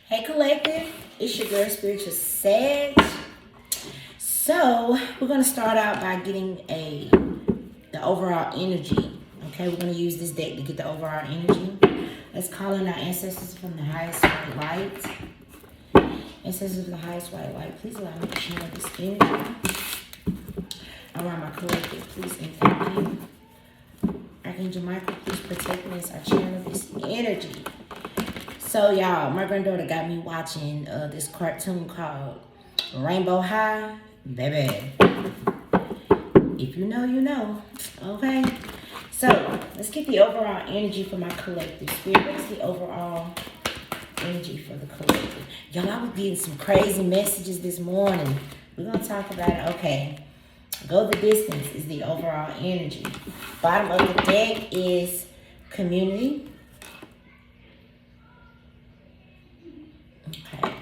Hey collective, it's your girl Spiritual Sag. So we're gonna start out by getting the overall energy. Okay, we're gonna use this deck to get the overall energy. Let's call in our ancestors from the highest white light. Ancestors of the highest white light, please allow me to channel this energy around my collective, please and thank you. Archangel Michael, please protect me as I channel this energy. So y'all, my granddaughter got me watching this cartoon called Rainbow High. Baby, if you know, you know. Okay, so let's get the overall energy for my collective spirit. What is the overall energy for the collective? Y'all, I was getting some crazy messages this morning. We're gonna talk about it. Okay, go the distance is the overall energy. Bottom of the deck is community. Okay.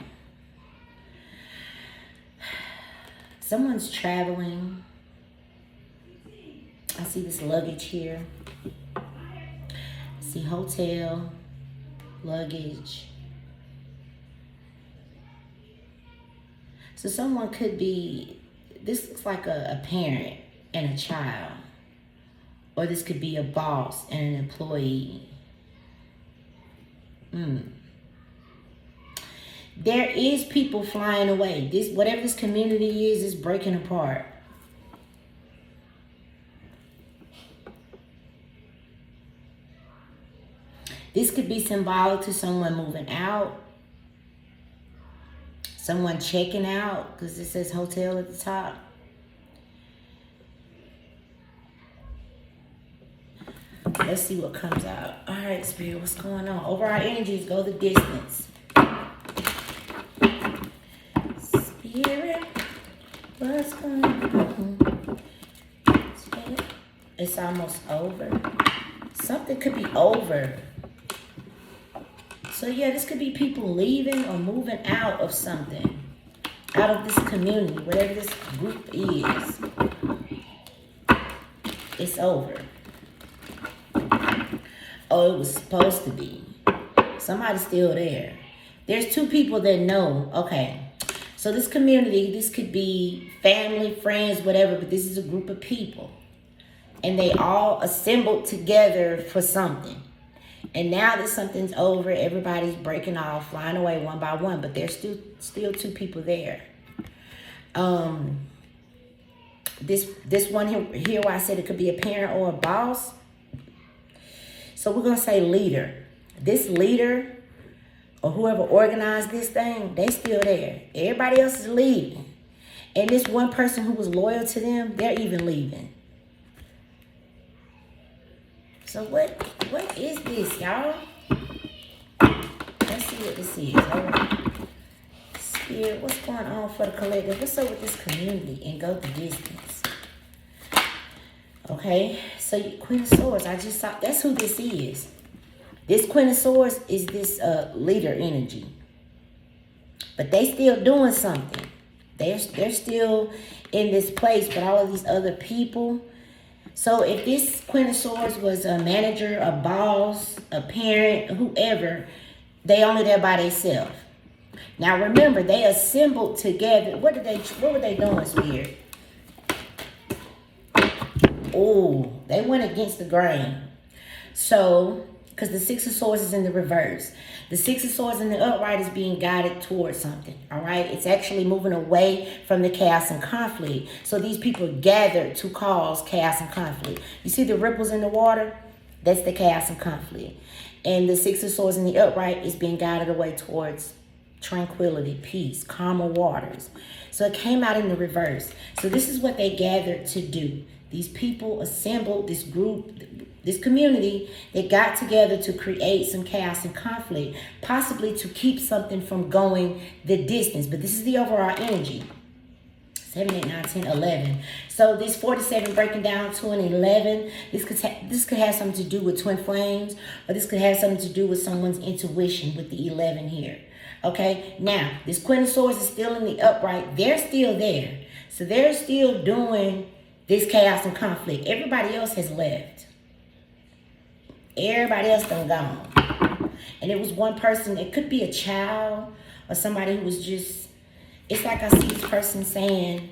Someone's traveling. I see this luggage here. I see hotel, luggage. So someone could be, this looks like a parent and a child. Or this could be a boss and an employee. There is people flying away. Whatever this community is breaking apart. This could be symbolic to someone moving out. Someone checking out, because it says hotel at the top. Let's see what comes out. All right, Spirit, what's going on? Overall energies, go the distance. Spirit, what's going on? It's almost over. Something could be over. So yeah, this could be people leaving or moving out of something. Out of this community, whatever this group is. It's over. Oh, it was supposed to be. Somebody's still there. There's two people that know. Okay. So this community, this could be family, friends, whatever, but this is a group of people. And they all assembled together for something. And now that something's over, everybody's breaking off, flying away one by one, but there's still two people there. This one here where I said it could be a parent or a boss. So we're going to say leader. This leader or whoever organized this thing, they still there. Everybody else is leaving. And this one person who was loyal to them, they're even leaving. So what is this, y'all? Let's see what this is. All right. Spirit, what's going on for the collective? What's up with this community and go the distance? Okay, so Queen of Swords, I just saw, that's who this is. This Queen of Swords is this leader energy. But they still doing something. They're still in this place, but all of these other people. So if this Queen of Swords was a manager, a boss, a parent, whoever, they only there by themselves. Now remember, they assembled together. What were they doing, Spirit? Oh, they went against the grain. So, because the Six of Swords is in the reverse. The Six of Swords in the upright is being guided towards something, all right? It's actually moving away from the chaos and conflict. So these people gathered to cause chaos and conflict. You see the ripples in the water? That's the chaos and conflict. And the Six of Swords in the upright is being guided away towards tranquility, peace, calmer waters. So it came out in the reverse. So this is what they gathered to do. These people assembled, this group, this community, they got together to create some chaos and conflict, possibly to keep something from going the distance. But this is the overall energy. 7, 8, 9, 10, 11. So this 47 breaking down to an 11. This could have something to do with twin flames, or this could have something to do with someone's intuition with the 11 here. Okay, now this Queen of Swords is still in the upright. They're still there. So they're still doing this chaos and conflict. Everybody else has left. Everybody else done gone. And it was one person, it could be a child or somebody who was just, it's like I see this person saying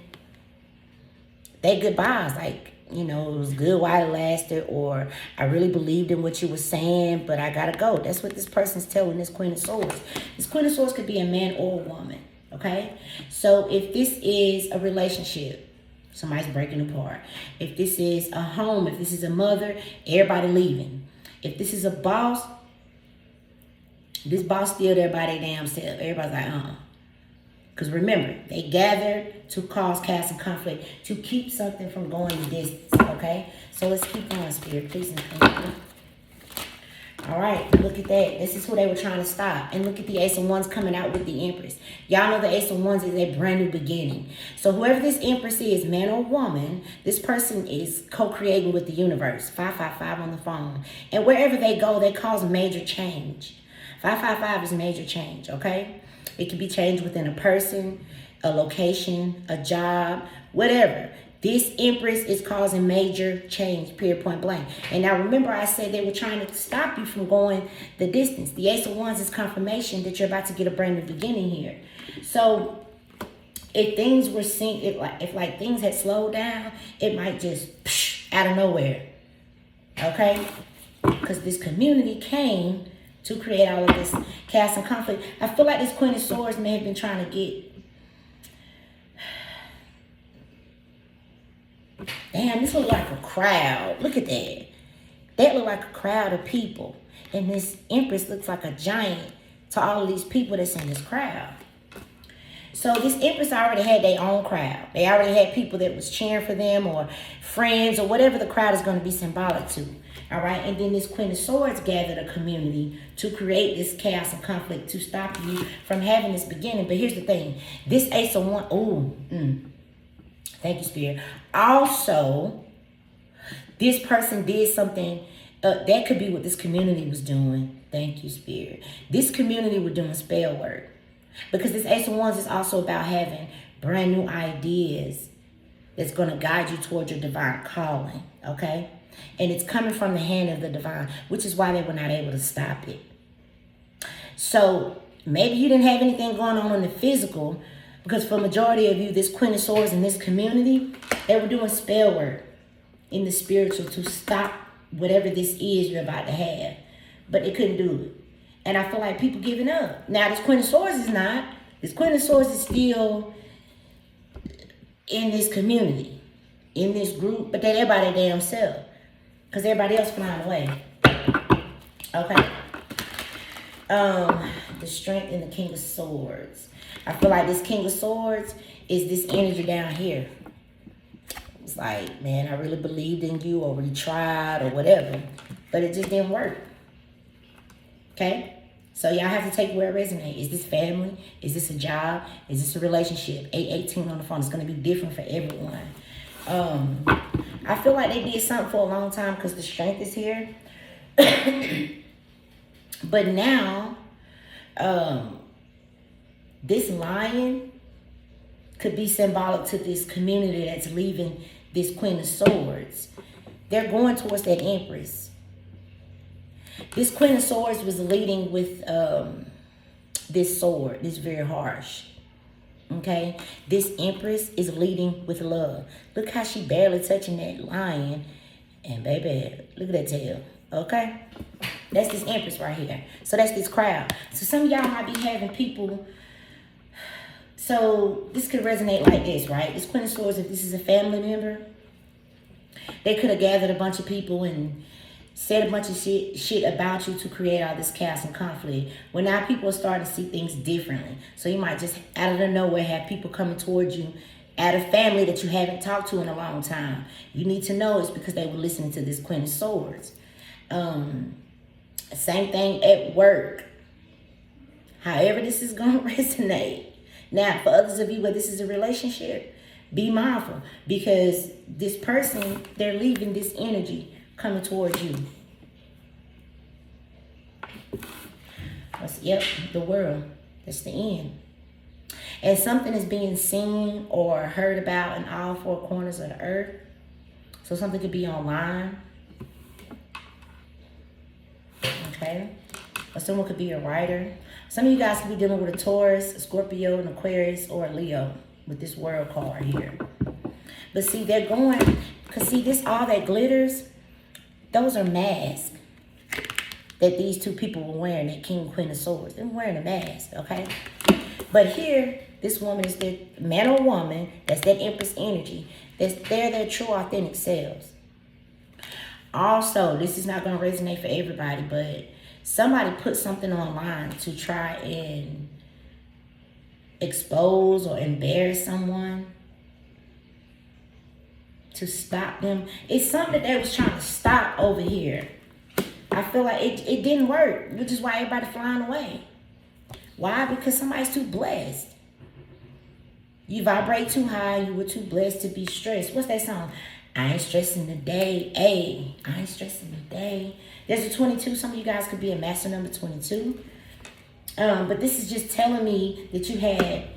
they goodbyes, like, you know, it was good while it lasted, or I really believed in what you were saying, but I gotta go. That's what this person's telling this Queen of Swords. This Queen of Swords could be a man or a woman, okay? So if this is a relationship, somebody's breaking apart. If this is a home, if this is a mother, everybody leaving. If this is a boss, this boss still there by their damn self. Everybody's like, Because remember, they gathered to cause chaos and conflict, to keep something from going the distance, okay? So let's keep going, Spirit. Please and thank you. All right, look at that. This is who they were trying to stop. And look at the Ace of Wands coming out with the Empress. Y'all know the Ace of Wands is a brand new beginning. So whoever this Empress is, man or woman, this person is co-creating with the universe. 555 on the phone. And wherever they go, they cause major change. 555 is major change, okay? It can be changed within a person, a location, a job, whatever. This Empress is causing major change, period, point blank. And now remember I said they were trying to stop you from going the distance. The Ace of Wands is confirmation that you're about to get a brand new beginning here. So if things were seen, if things had slowed down, it might just out of nowhere. Okay? Because this community came to create all of this chaos and conflict. I feel like this Queen of Swords may have been trying to get... Damn, this look like a crowd. Look at that. That look like a crowd of people. And this Empress looks like a giant to all of these people that's in this crowd. So this Empress already had their own crowd. They already had people that was cheering for them, or friends, or whatever the crowd is going to be symbolic to. All right, and then this Queen of Swords gathered a community to create this chaos and conflict, to stop you from having this beginning. But here's the thing. This Ace of Wands, thank you, Spirit. Also, this person did something, that could be what this community was doing. Thank you, Spirit. This community were doing spell work. Because this Ace of Wands is also about having brand new ideas that's going to guide you towards your divine calling, okay? And it's coming from the hand of the divine, which is why they were not able to stop it. So maybe you didn't have anything going on in the physical, because for majority of you, this Queen of Swords in this community, they were doing spell work in the spiritual to stop whatever this is you're about to have. But they couldn't do it. And I feel like people giving up. Now, this Queen of Swords is not. This Queen of Swords is still in this community, in this group, but they everybody damn self. Because everybody else flying away. Okay. The Strength in the King of Swords. I feel like this King of Swords is this energy down here. It's like, man, I really believed in you, or we tried, or whatever. But it just didn't work. Okay? So y'all have to take where it resonates. Is this family? Is this a job? Is this a relationship? 818 on the phone. It's going to be different for everyone. I feel like they did something for a long time because the Strength is here. But now, this lion could be symbolic to this community that's leaving this Queen of Swords. They're going towards that Empress. This Queen of Swords was leading with this sword. This very harsh. Okay? This Empress is leading with love. Look how she barely touching that lion. And baby, look at that tail. Okay? That's this Empress right here. So that's this crowd. So some of y'all might be having people... So this could resonate like this, right? This Queen of Swords, if this is a family member, they could have gathered a bunch of people and said a bunch of shit about you to create all this chaos and conflict. Well, now people are starting to see things differently. So you might just out of the nowhere have people coming towards you at a family that you haven't talked to in a long time. You need to know it's because they were listening to this Queen of Swords. Same thing at work. However this is going to resonate. Now, for others of you where this is a relationship, be mindful. Because this person, they're leaving this energy coming towards you. Yep, the world. That's the end. And something is being seen or heard about in all four corners of the earth. So something could be online. Okay. or someone could be a writer. Some of you guys could be dealing with a Taurus, a Scorpio, an Aquarius, or a Leo with this world card here. But see, they're going, because see, this, all that glitters, those are masks that these two people were wearing, that King and Queen of Swords. They're wearing a mask, okay? But here, this woman is their man or woman, that's that Empress energy. They're their true, authentic selves. Also, this is not going to resonate for everybody, but somebody put something online to try and expose or embarrass someone, to stop them. It's something that they was trying to stop over here. I feel like it didn't work, which is why everybody flying away. Why? Because somebody's too blessed. You vibrate too high. You were too blessed to be stressed. What's that song? I ain't stressing the day. Hey, I ain't stressing the day. There's a 22. Some of you guys could be a master number 22. But this is just telling me that you had,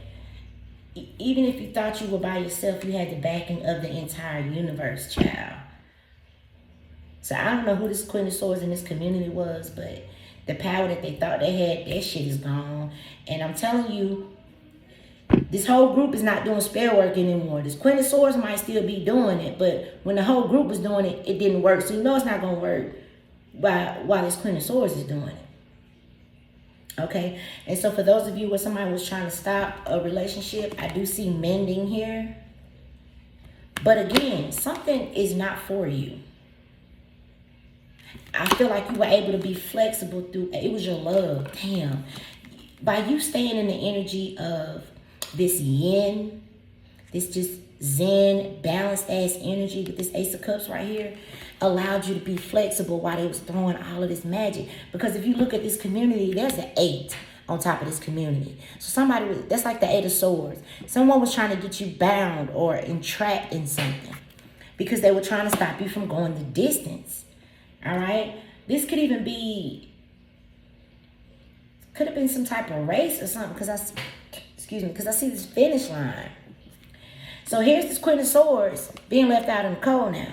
even if you thought you were by yourself, you had the backing of the entire universe, child. So I don't know who this Queen of Swords in this community was, but the power that they thought they had, that shit is gone. And I'm telling you, this whole group is not doing spell work anymore. This Queen of Swords might still be doing it, but when the whole group was doing it, it didn't work. So you know it's not going to work while this Queen of Swords is doing it. Okay? And so for those of you where somebody was trying to stop a relationship, I do see mending here. But again, something is not for you. I feel like you were able to be flexible through, it was your love. Damn. By you staying in the energy of this yin, this just zen, balanced ass energy with this Ace of Cups right here, allowed you to be flexible while they was throwing all of this magic. Because if you look at this community, there's an 8 on top of this community. So somebody, that's like the 8 of Swords. Someone was trying to get you bound or entrapped in something because they were trying to stop you from going the distance. All right? This could even be, could have been some type of race or something, because I see this finish line. So here's this Queen of Swords being left out in the cold now,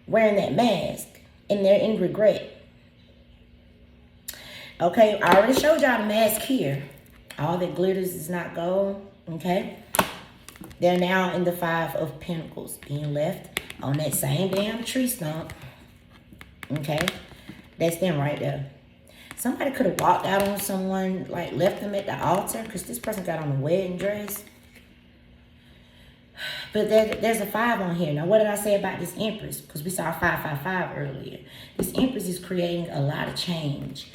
wearing that mask, and they're in regret. Okay, I already showed y'all the mask here. All that glitters is not gold, okay? They're now in the 5 of Pentacles, being left on that same damn tree stump, okay? That's them right there. Somebody could have walked out on someone, like left them at the altar, because this person got on a wedding dress. But there's a 5 on here. Now, what did I say about this Empress? Because we saw 555 earlier. This Empress is creating a lot of change.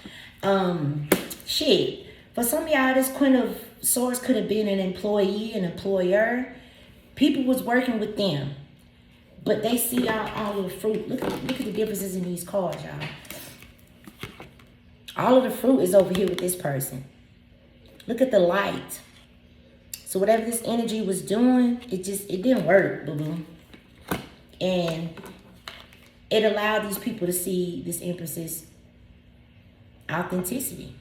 Shit. For some of y'all, this Queen of Swords could have been an employee, an employer. People was working with them. But they see all of the fruit. Look at the differences in these cards, y'all. All of the fruit is over here with this person. Look at the light. So whatever this energy was doing, it didn't work, boo-boo. And it allowed these people to see this Empress's authenticity.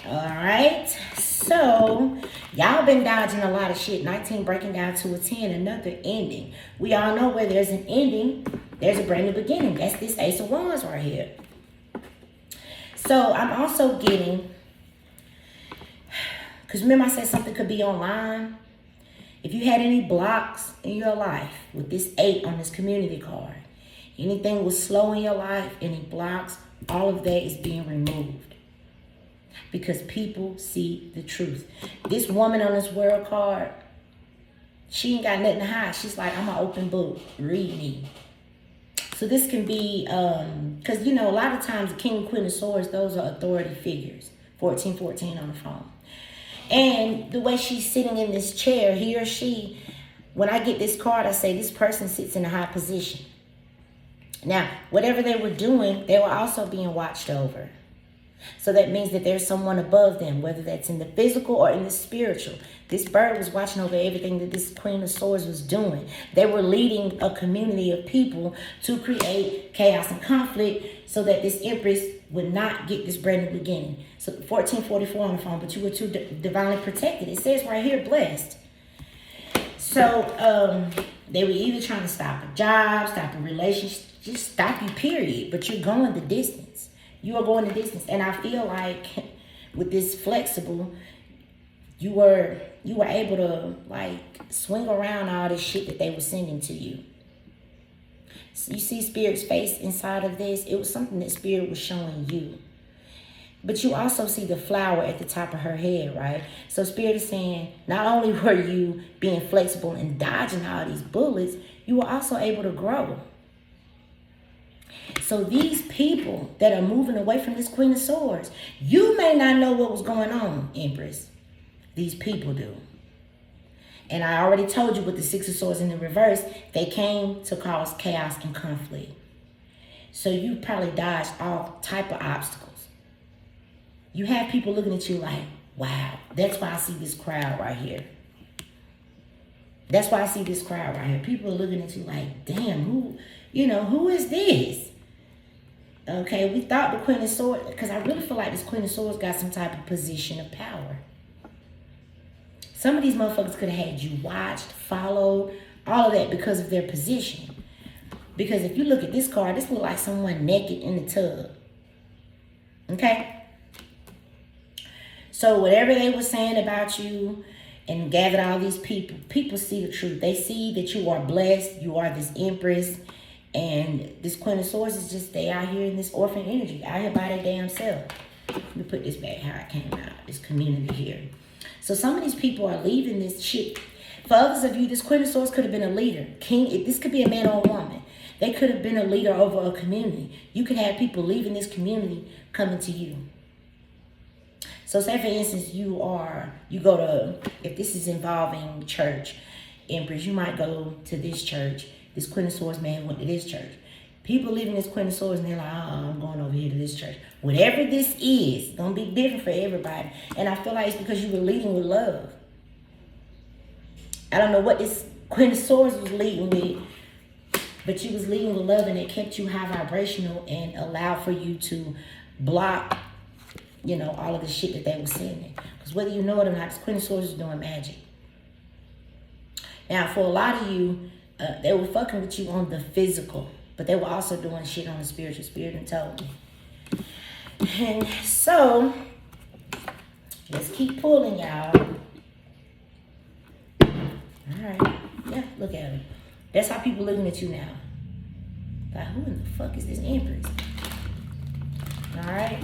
All right. So y'all been dodging a lot of shit. 19 breaking down to a 10, another ending. We all know where there's an ending, there's a brand new beginning. That's this Ace of Wands right here. So I'm also getting, because remember I said something could be online. If you had any blocks in your life with this 8 on this community card, anything was slow in your life, any blocks, all of that is being removed. Because people see the truth. This woman on this world card, she ain't got nothing to hide. She's like, I'm an open book. Read me. So this can be, because, you know, a lot of times the King and Queen of Swords, those are authority figures. 1414 on the phone. And the way she's sitting in this chair, he or she, when I get this card, I say this person sits in a high position. Now, whatever they were doing, they were also being watched over. So that means that there's someone above them, whether that's in the physical or in the spiritual. This bird was watching over everything that this Queen of Swords was doing. They were leading a community of people to create chaos and conflict so that this Empress would not get this brand new beginning. So 1444 on the phone, but you were too divinely protected. It says right here, blessed. So they were either trying to stop a job, stop a relationship, just stop you, period. But you're going the distance. You are going the distance. And I feel like with this flexible, you were able to like swing around all this shit that they were sending to you. So you see Spirit's face inside of this. It was something that Spirit was showing you. But you also see the flower at the top of her head, right? So Spirit is saying, not only were you being flexible and dodging all these bullets, you were also able to grow. So these people that are moving away from this Queen of Swords, you may not know what was going on, Empress. These people do. And I already told you with the Six of Swords in the reverse, they came to cause chaos and conflict. So you probably dodged all type of obstacles. You have people looking at you like, wow. That's why I see this crowd right here. That's why I see this crowd right here. People are looking at you like, damn, who is this? Okay, we thought the Queen of Swords, because I really feel like this Queen of Swords got some type of position of power. Some of these motherfuckers could have had you watched, followed, all of that because of their position. Because if you look at this card, this looks like someone naked in the tub. Okay? So whatever they were saying about you and gathered all these people, people see the truth. They see that you are blessed. You are this Empress. And this Queen of Swords is just, they out here in this orphan energy, out here by their damn self. Let me put this back how it came out, this community here. So some of these people are leaving this shit. For others of you, this Queen of Swords could have been a leader. This could be a man or a woman. They could have been a leader over a community. You could have people leaving this community coming to you. So say for instance, you go to, if this is involving church, Empress, you might go to this church. This Queen of Swords man went to this church. People leaving this Queen of Swords and they're like, I'm going over here to this church. Whatever this is, it's going to be different for everybody. And I feel like it's because you were leading with love. I don't know what this Queen of Swords was leading with, but you was leading with love and it kept you high vibrational and allowed for you to block, all of the shit that they were saying. Because whether you know it or not, this Queen of Swords is doing magic. Now, for a lot of you, they were fucking with you on the physical, but they were also doing shit on the spiritual. Spirit and told me. And so, let's keep pulling, y'all. Alright. Yeah, look at them. That's how people looking at you now. Like, who in the fuck is this Empress? Alright.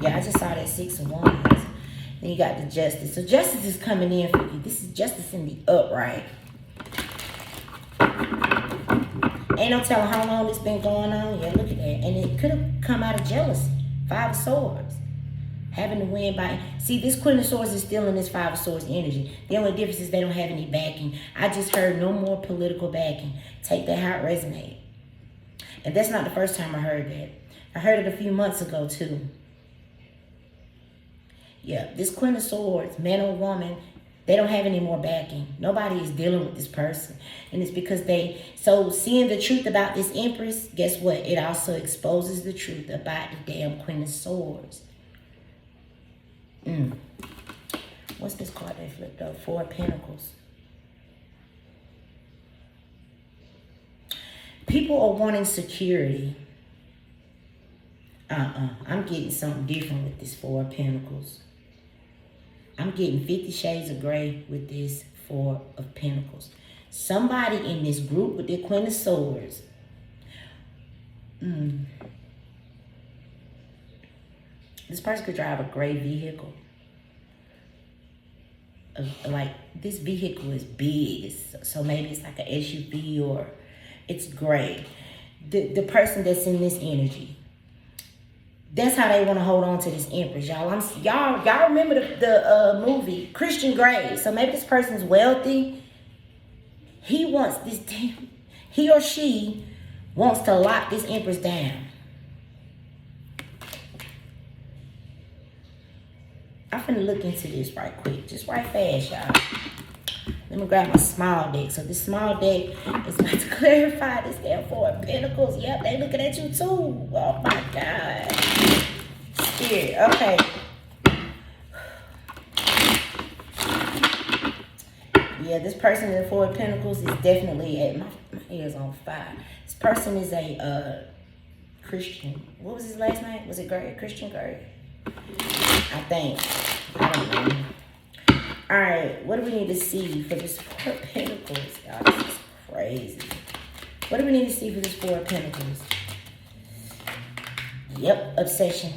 Yeah, I just saw that 6 of Wands. Then you got the Justice. So Justice is coming in for you. This is Justice in the upright. Ain't no telling how long this been going on. Yeah, look at that. And it could have come out of jealousy. 5 of Swords. Having to win by... See, this Queen of Swords is still in this 5 of Swords energy. The only difference is they don't have any backing. I just heard no more political backing. Take that how it resonates. And that's not the first time I heard that. I heard it a few months ago, too. Yeah, this Queen of Swords, man or woman... They don't have any more backing. Nobody is dealing with this person. And it's because so seeing the truth about this Empress, guess what? It also exposes the truth about the damn Queen of Swords. What's this card they flipped up? 4 of Pentacles. People are wanting security. I'm getting something different with this 4 of Pentacles. I'm getting 50 Shades of Grey with this 4 of Pentacles. Somebody in this group with the Queen of Swords. This person could drive a gray vehicle. Like, this vehicle is big. So maybe it's like an SUV or it's gray. The person that's in this energy. That's how they want to hold on to this Empress, y'all. Y'all remember the movie Christian Grey. So maybe this person's wealthy. He or she wants to lock this Empress down. I'm finna look into this right quick, just right fast, y'all. Let me grab my small deck. So this small deck is about to clarify this damn 4 of Pentacles. Yep, they looking at you too. Oh my God. Spirit, okay. Yeah, this person in the 4 of Pentacles is definitely my ears on fire. This person is a Christian. What was his last name? Was it Gray? Christian Gray? I think. I don't know. Alright, what do we need to see for this Four of Pentacles? Y'all, this is crazy. What do we need to see for this Four of Pentacles? Yep, obsession.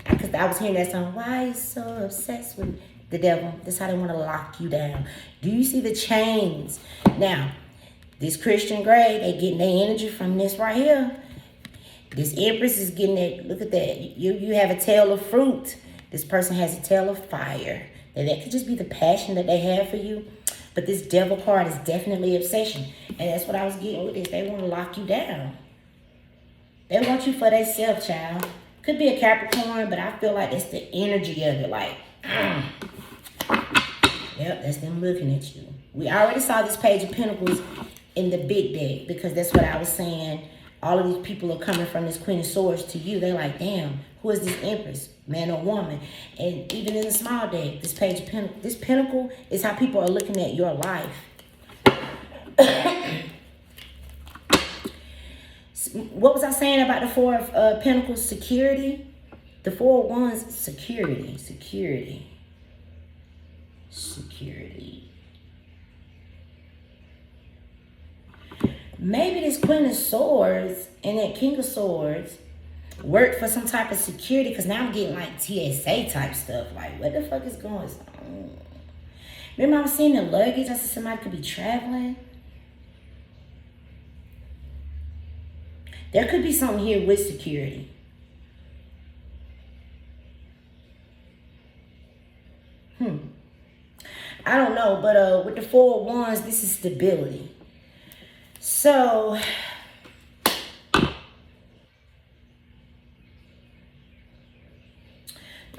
Because I was hearing that song, why are you so obsessed with the devil? That's how they want to lock you down. Do you see the chains? Now, this Christian Grey, they getting their energy from this right here. This Empress is getting it. Look at that. You have a tail of fruit. This person has a tail of fire. And that could just be the passion that they have for you. But this devil card is definitely obsession. And that's what I was getting with this. They want to lock you down. They want you for themselves, child. Could be a Capricorn, but I feel like it's the energy of it. Like, yep, that's them looking at you. We already saw this Page of Pentacles in the big deck. Because that's what I was saying. All of these people are coming from this Queen of Swords to you. They're like, damn, who is this Empress? Man or woman? And even in the small deck, this Page of Pentacles, this Pentacle is how people are looking at your life. What was I saying about the Four of Pentacles? Security. The Four of Wands, security. Security. Security. Maybe this Queen of Swords and that King of Swords worked for some type of security, because now I'm getting like TSA type stuff. Like, what the fuck is going on? Remember I was seeing the luggage? I said somebody could be traveling. There could be something here with security. I don't know, but with the Four of Wands, this is stability. So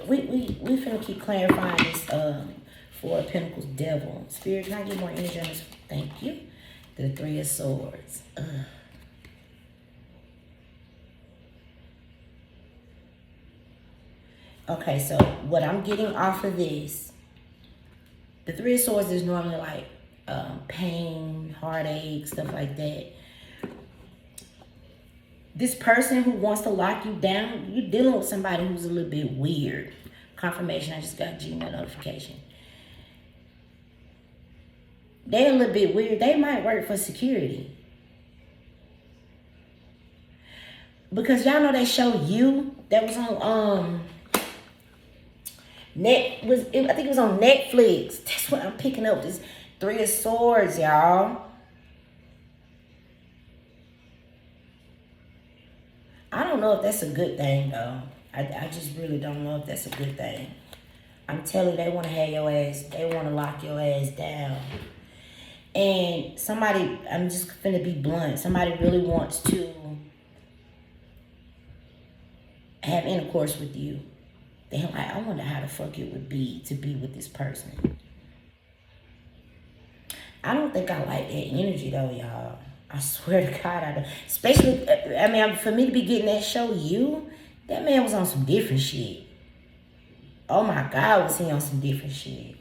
we finna keep clarifying this Four of Pentacles devil. Spirit, can I get more energy on this? Thank you. The Three of Swords. Okay, so what I'm getting off of this, the Three of Swords is normally like pain, heartache, stuff like that. This person who wants to lock you down, you're dealing with somebody who's a little bit weird. Confirmation, I just got a Gmail notification. They're a little bit weird. They might work for security. Because y'all know that show You that was on I think it was on Netflix. That's what I'm picking up. This Three of Swords, y'all. I don't know if that's a good thing, though. I just really don't know if that's a good thing. I'm telling you, they want to have your ass. They want to lock your ass down. And somebody, I'm just finna be blunt. Somebody really wants to have intercourse with you. They're like, I wonder how the fuck it would be to be with this person. I don't think I like that energy, though, y'all. I swear to God, I don't. Especially, I mean, for me to be getting that show, You, that man was on some different shit. Oh my God, was he on some different shit.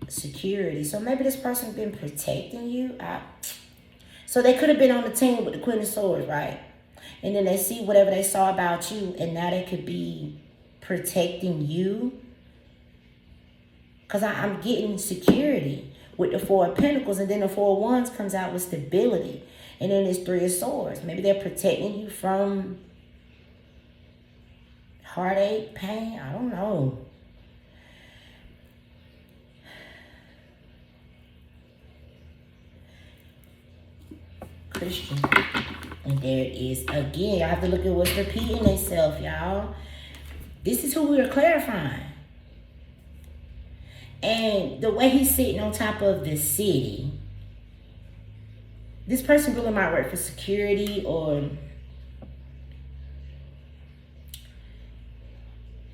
Security. So maybe this person been protecting you. So they could have been on the team with the Queen of Swords, right? And then they see whatever they saw about you, and now they could be protecting you. Because I'm getting security with the Four of Pentacles, and then the Four of Wands comes out with stability. And then there's Three of Swords. Maybe they're protecting you from heartache, pain. I don't know. Christian. And there it is. Again, y'all have to look at what's repeating itself, y'all. This is who we are clarifying. And the way he's sitting on top of the city, this person really might work for security, or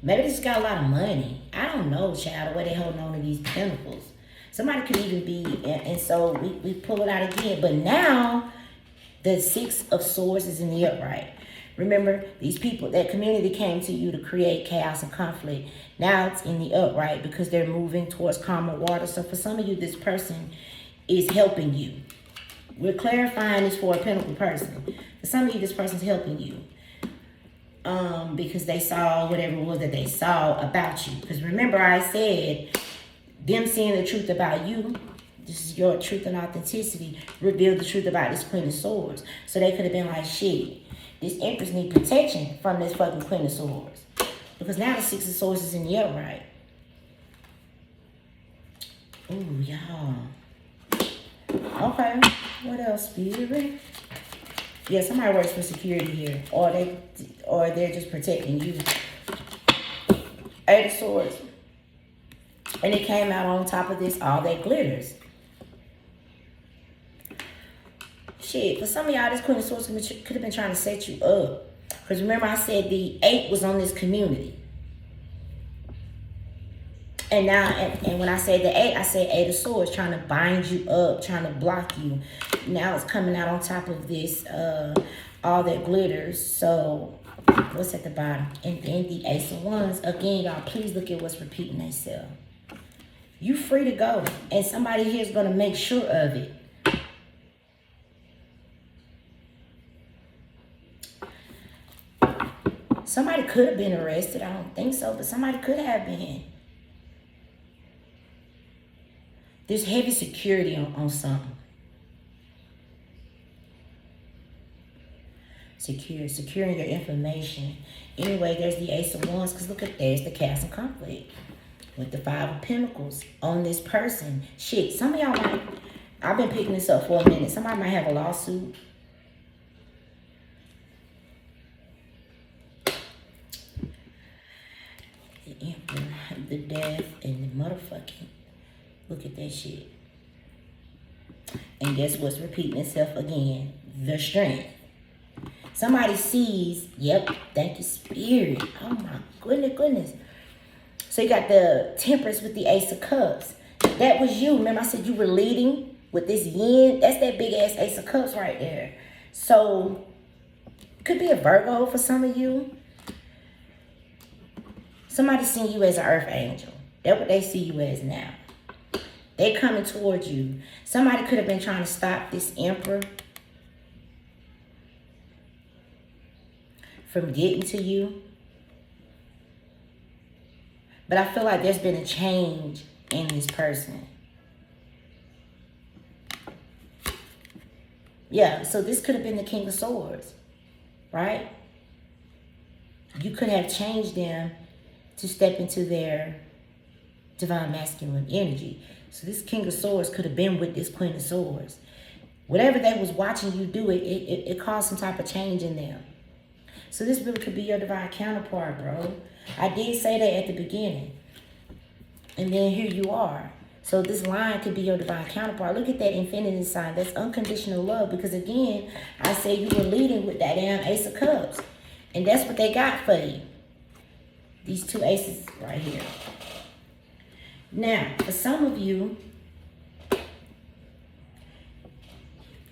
maybe they just got a lot of money. I don't know, child, the way they holding on to these pentacles. Somebody could even be, and so we pull it out again. But now, the Six of Swords is in the upright. Remember, these people, that community came to you to create chaos and conflict. Now it's in the upright because they're moving towards calmer water. So for some of you, this person is helping you. We're clarifying this for a Pentacle person. For some of you, this person's helping you. Because they saw whatever it was that they saw about you. Because remember I said, them seeing the truth about you, this is your truth and authenticity, revealed the truth about this Queen of Swords. So they could have been like, shit, this Empress need protection from this fucking Queen of Swords. Because now the Six of Swords is in the upright. Ooh, y'all. Okay, what else, Spirit? Yeah, somebody works for security here. Or they're just protecting you. Eight of Swords. And it came out on top of this, all that glitters. Shit, for some of y'all, this Queen of Swords could have been trying to set you up. Because remember I said the 8 was on this community. And now, and when I said the 8, I said 8 of Swords, trying to bind you up, trying to block you. Now it's coming out on top of this, all that glitters. So, what's at the bottom? And then the Ace of Wands. Again, y'all, please look at what's repeating itself. You free to go. And somebody here is going to make sure of it. Somebody could have been arrested. I don't think so, but somebody could have been. There's heavy security on something. Securing your information. Anyway, there's the Ace of Wands, because look at, there's the chaos and conflict. With the 5 of Pentacles on this person. Shit, some of y'all might, I've been picking this up for a minute. Somebody might have a lawsuit. The Emperor, the Death, and the motherfucking, look at that shit. And guess what's repeating itself again? The Strength. Somebody sees, yep, thank you, Spirit. Oh my goodness. So you got the Temperance with the Ace of Cups. That was you. Remember I said you were leading with this yin? That's that big ass Ace of Cups right there. So, it could be a Virgo for some of you. Somebody seeing you as an earth angel. That's what they see you as now. They coming towards you. Somebody could have been trying to stop this Emperor from getting to you. But I feel like there's been a change in this person. Yeah, so this could have been the King of Swords, right? You could have changed them to step into their divine masculine energy. So this King of Swords could have been with this Queen of Swords. Whatever they was watching you do, it caused some type of change in them. So this really could be your divine counterpart, bro. I did say that at the beginning. And then here you are. So this line could be your divine counterpart. Look at that infinity sign. That's unconditional love. Because again, I said you were leading with that damn Ace of Cups. And that's what they got for you. These 2 aces right here. Now, for some of you,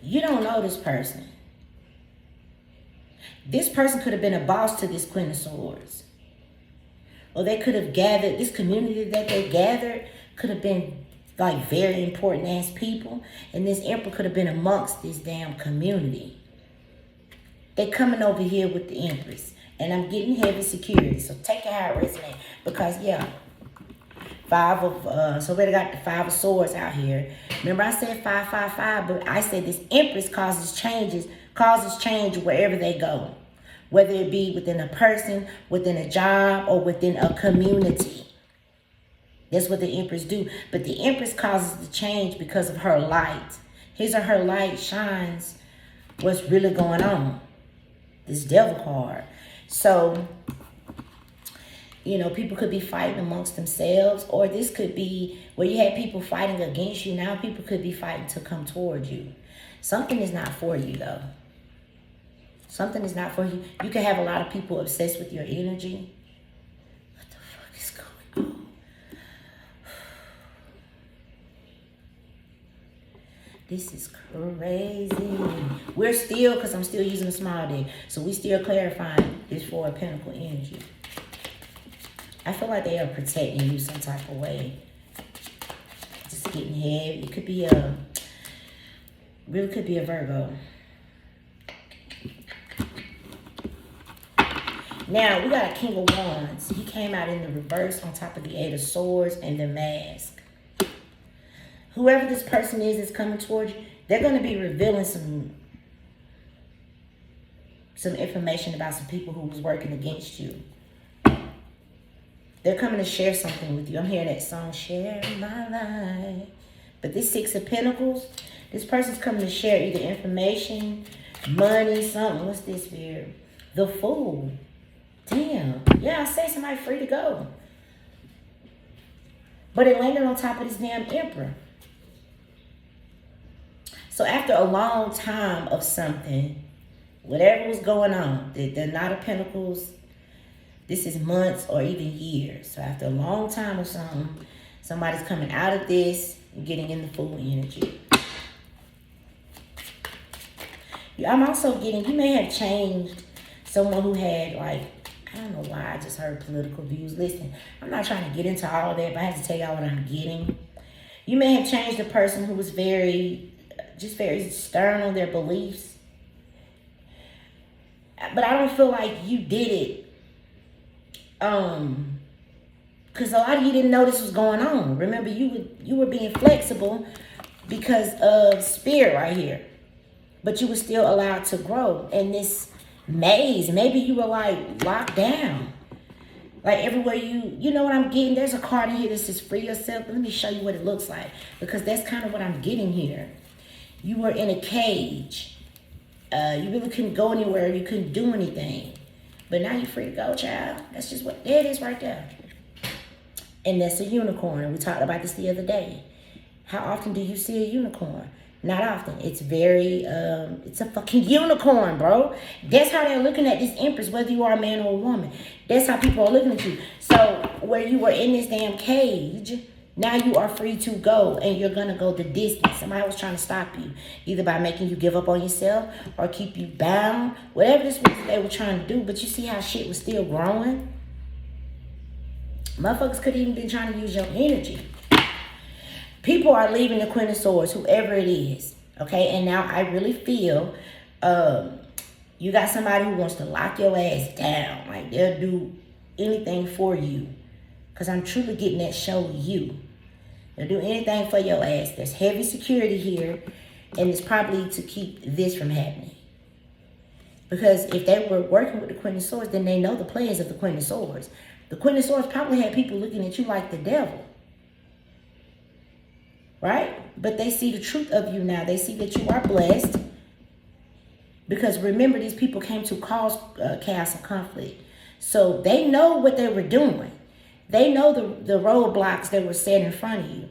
you don't know this person. This person could have been a boss to this Queen of Swords. Or they could have gathered, this community that they gathered could have been like very important ass people. And this Emperor could have been amongst this damn community. They coming over here with the Empress. And I'm getting heavy security. So take it how it resonates. Because yeah, 5 of, so we got the 5 of Swords out here. Remember I said 555, but I said this Empress causes change wherever they go. Whether it be within a person, within a job, or within a community. That's what the Empress do. But the Empress causes the change because of her light. His or her light shines what's really going on. This Devil card. So, you know, people could be fighting amongst themselves. Or this could be where you had people fighting against you. Now people could be fighting to come towards you. Something is not for you, though. Something is not for you. You can have a lot of people obsessed with your energy. What the fuck is going on? This is crazy. We're still, because I'm still using a small deck, so we still clarifying this 4 of Pentacle energy. I feel like they are protecting you some type of way. Just getting heavy. It could be a Really could be a Virgo. Now, we got a King of Wands. He came out in the reverse on top of the Eight of Swords and the Mask. Whoever this person is that's coming towards you, they're going to be revealing some information about some people who was working against you. They're coming to share something with you. I'm hearing that song, Share My Life. But this Six of Pentacles, this person's coming to share either information, money, something. What's this here? The Fool. Damn. Yeah, I say somebody free to go. But it landed on top of this damn Emperor. So after a long time of something, whatever was going on, the Knight of Pentacles, this is months or even years. So after a long time of something, somebody's coming out of this and getting in the Fool energy. I'm also getting, you may have changed someone who had like, I don't know why I just heard political views. Listen, I'm not trying to get into all that, but I have to tell y'all what I'm getting. You may have changed a person who was very stern on their beliefs. But I don't feel like you did it. Because a lot of you didn't know this was going on. Remember, you were being flexible because of spirit right here. But you were still allowed to grow in this maze. Maybe you were like locked down. Like everywhere you know what I'm getting? There's a card in here that says free yourself. Let me show you what it looks like. Because that's kind of what I'm getting here. You were in a cage. You really couldn't go anywhere. You couldn't do anything. But now you're free to go, child. That's just what, there it is right there. And that's a unicorn. We talked about this the other day. How often do you see a unicorn? Not often. It's very, it's a fucking unicorn, bro. That's how they're looking at this Empress, whether you are a man or a woman. That's how people are looking at you. So where you were in this damn cage, now you are free to go, and you're going to go the distance. Somebody was trying to stop you, either by making you give up on yourself or keep you bound, whatever this was they were trying to do. But you see how shit was still growing? Motherfuckers could even been trying to use your energy. People are leaving the Queen of Swords, whoever it is. Okay, and now I really feel you got somebody who wants to lock your ass down. Like, they'll do anything for you. Because I'm truly getting that show you. They'll do anything for your ass. There's heavy security here. And it's probably to keep this from happening. Because if they were working with the Queen of Swords, then they know the plans of the Queen of Swords. The Queen of Swords probably had people looking at you like the devil. Right? But they see the truth of you now. They see that you are blessed. Because remember, these people came to cause chaos and conflict. So they know what they were doing. They know the roadblocks that were set in front of you.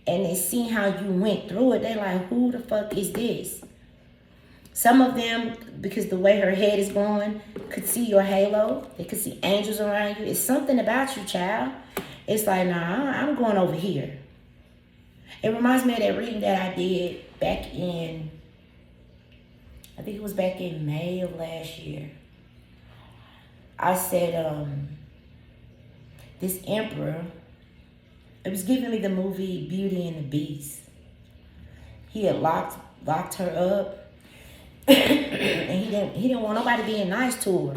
And they see how you went through it. They're like, who the fuck is this? Some of them, because the way her head is going, could see your halo. They could see angels around you. It's something about you, child. It's like, nah, I'm going over here. It reminds me of that reading that I did back in, I think it was back in May of last year. I said, this emperor, it was giving me the movie Beauty and the Beast. He had locked her up. And he didn't want nobody being nice to her.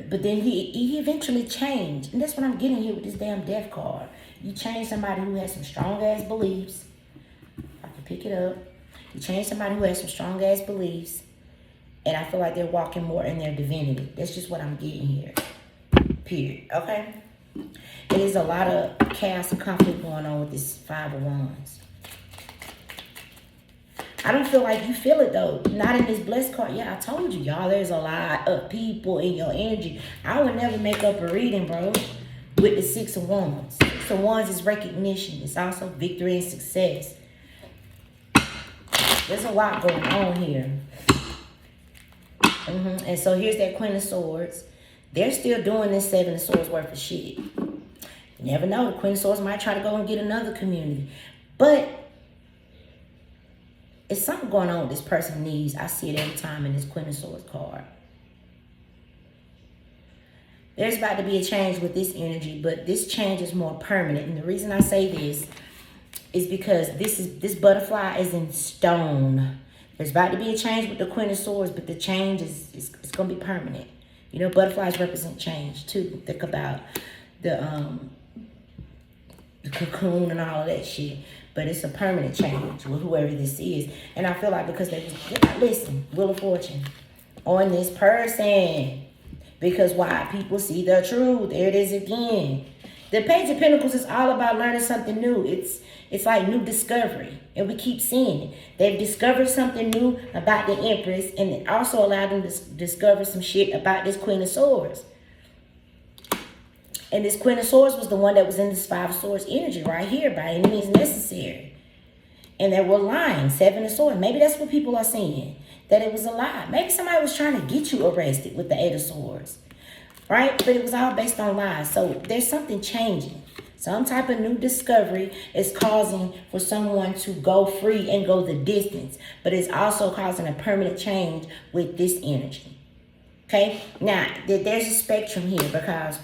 But then he eventually changed. And that's what I'm getting here with this damn death card. You change somebody who has some strong ass beliefs. I can pick it up. You change somebody who has some strong ass beliefs. And I feel like they're walking more in their divinity. That's just what I'm getting here. Period. Okay? There's a lot of chaos and conflict going on with this Five of Wands. I don't feel like you feel it, though. Not in this blessed card. Yeah, I told you, y'all, there's a lot of people in your energy. I would never make up a reading, bro, with the Six of Wands. Six of Wands is recognition. It's also victory and success. There's a lot going on here. And so here's that Queen of Swords. They're still doing this Seven of Swords worth of shit. You never know. The Queen of Swords might try to go and get another community. But it's something going on with this person needs. I see it every time in this Queen of Swords card. There's about to be a change with this energy, but this change is more permanent. And the reason I say this is because this butterfly is in stone. There's about to be a change with the Queen of Swords, but the change is it's gonna be permanent. You know, butterflies represent change too. Think about the cocoon and all of that shit. But it's a permanent change with whoever this is. And I feel like because they was, listen, Wheel of Fortune on this person. Because why? People see the truth. There it is again. The Page of Pentacles is all about learning something new. It's like new discovery. And we keep seeing it. They've discovered something new about the Empress. And it also allowed them to discover some shit about this Queen of Swords. And this Queen of Swords was the one that was in this Five of Swords energy right here, by any means necessary. And they were lying, Seven of Swords. Maybe that's what people are saying, that it was a lie. Maybe somebody was trying to get you arrested with the Eight of Swords, right? But it was all based on lies. So there's something changing. Some type of new discovery is causing for someone to go free and go the distance. But it's also causing a permanent change with this energy. Okay? Now, there's a spectrum here because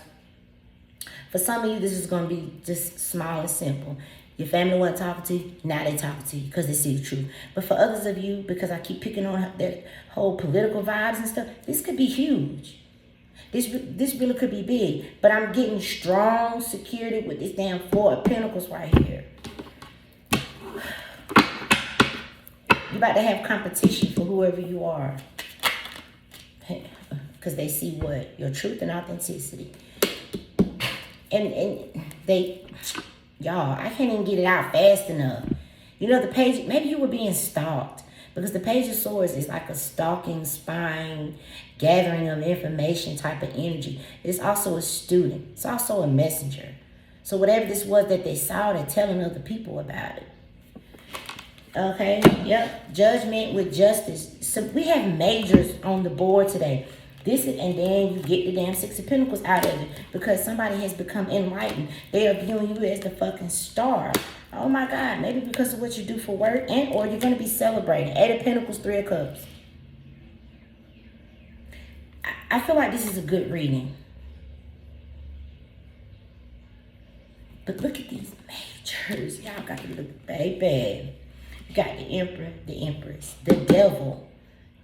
for some of you, this is going to be just small and simple. Your family wasn't talking to you, now they talking to you because they see the truth. But for others of you, because I keep picking on that whole political vibes and stuff, this could be huge. This really could be big. But I'm getting strong security with this damn Four of Pentacles right here. You're about to have competition for whoever you are. Because they see what? Your truth and authenticity. And they, y'all, I can't even get it out fast enough. You know, the Page, maybe you were being stalked. Because the Page of Swords is like a stalking, spying, gathering of information type of energy. It's also a student. It's also a messenger. So whatever this was that they saw, they're telling other people about it. Okay, yep. Judgment with justice. So we have majors on the board today. And then you get the damn Six of Pentacles out of it because somebody has become enlightened. They are viewing you as the fucking star. Oh my God, maybe because of what you do for work and or you're going to be celebrating. Eight of Pentacles, Three of Cups. I feel like this is a good reading. But look at these majors. Y'all got to look, baby. You got the Emperor, the Empress, the Devil.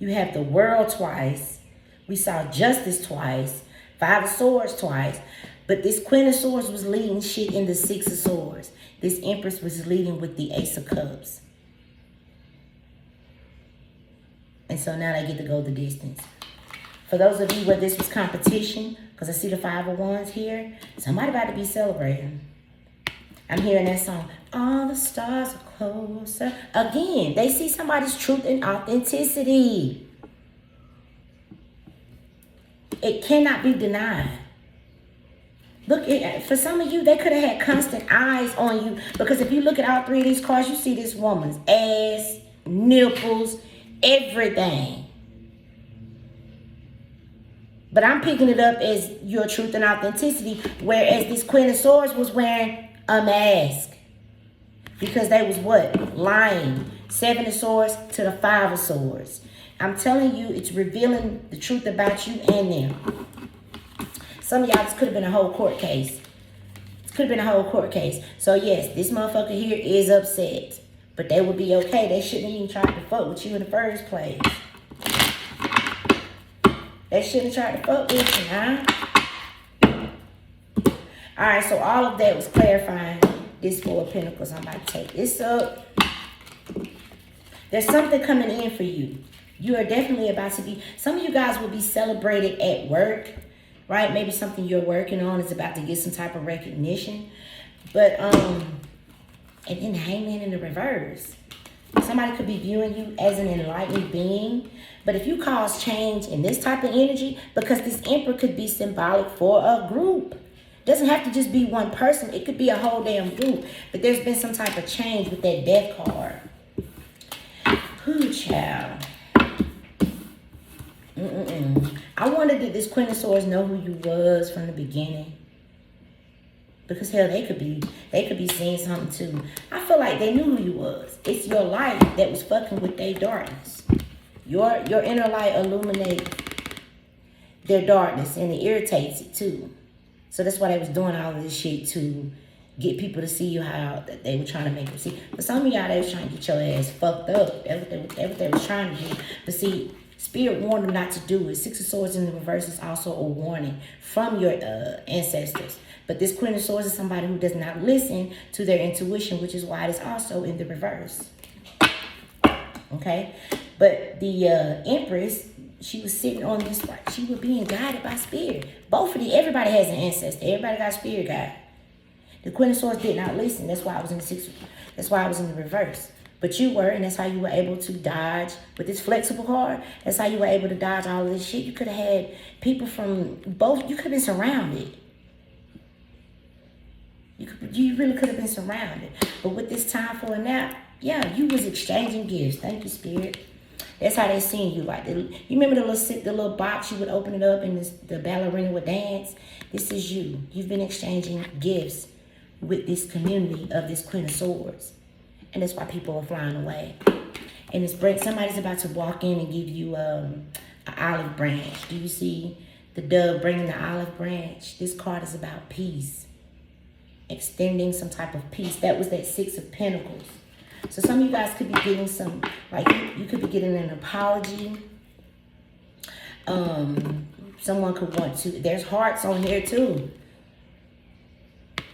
You have the World twice. We saw Justice twice, Five of Swords twice, but this Queen of Swords was leading shit in the Six of Swords. This Empress was leading with the Ace of Cups. And so now they get to go the distance. For those of you where this was competition, because I see the Five of Wands here, somebody about to be celebrating. I'm hearing that song, all the stars are closer. Again, they see somebody's truth and authenticity. It cannot be denied. Look, for some of you, they could have had constant eyes on you. Because if you look at all three of these cards, you see this woman's ass, nipples, everything. But I'm picking it up as your truth and authenticity. Whereas this Queen of Swords was wearing a mask. Because they was what? Lying. Seven of Swords to the Five of Swords. I'm telling you, it's revealing the truth about you and them. Some of y'all, this could have been a whole court case. It could have been a whole court case. So yes, this motherfucker here is upset. But they would be okay. They shouldn't even try to fuck with you in the first place. They shouldn't try to fuck with you, huh? Alright, so all of that was clarifying this Four of Pentacles. I'm about to take this up. There's something coming in for you. You are definitely about to be, some of you guys will be celebrated at work, right? Maybe something you're working on is about to get some type of recognition. But, and then the Hangman in the reverse. Somebody could be viewing you as an enlightened being. But if you cause change in this type of energy, because this Emperor could be symbolic for a group. It doesn't have to just be one person. It could be a whole damn group. But there's been some type of change with that Death card. Whew, child. I wonder, did this Queen of Swords know who you was from the beginning? Because hell, they could be seeing something too. I feel like they knew who you was. It's your light that was fucking with their darkness. Your inner light illuminates their darkness and it irritates it too. So that's why they was doing all of this shit to get people to see you how they were trying to make them see. But some of y'all, they was trying to get your ass fucked up. That's what they was trying to do. But see, Spirit warned them not to do it. Six of Swords in the reverse is also a warning from your ancestors. But this Queen of Swords is somebody who does not listen to their intuition, which is why it is also in the reverse. Okay? But the Empress, she was sitting on this, she was being guided by Spirit. Both of the, everybody has an ancestor. Everybody got a spirit guide. The Queen of Swords did not listen. That's why I was in the sixth. That's why I was in the reverse. But you were, and that's how you were able to dodge with this flexible card. That's how you were able to dodge all of this shit. You could have had people from both. You could have been surrounded. You really could have been surrounded. But with this time for a nap, yeah, you was exchanging gifts. Thank you, Spirit. That's how they seen you. Like you remember the little box, you would open it up and the ballerina would dance. This is you. You've been exchanging gifts with this community of this Queen of Swords. And that's why people are flying away. And it's somebody's about to walk in and give you an olive branch. Do you see the dove bringing the olive branch? This card is about peace. Extending some type of peace. That was that Six of Pentacles. So some of you guys could be getting some, like you could be getting an apology. Someone could want to, there's hearts on here too.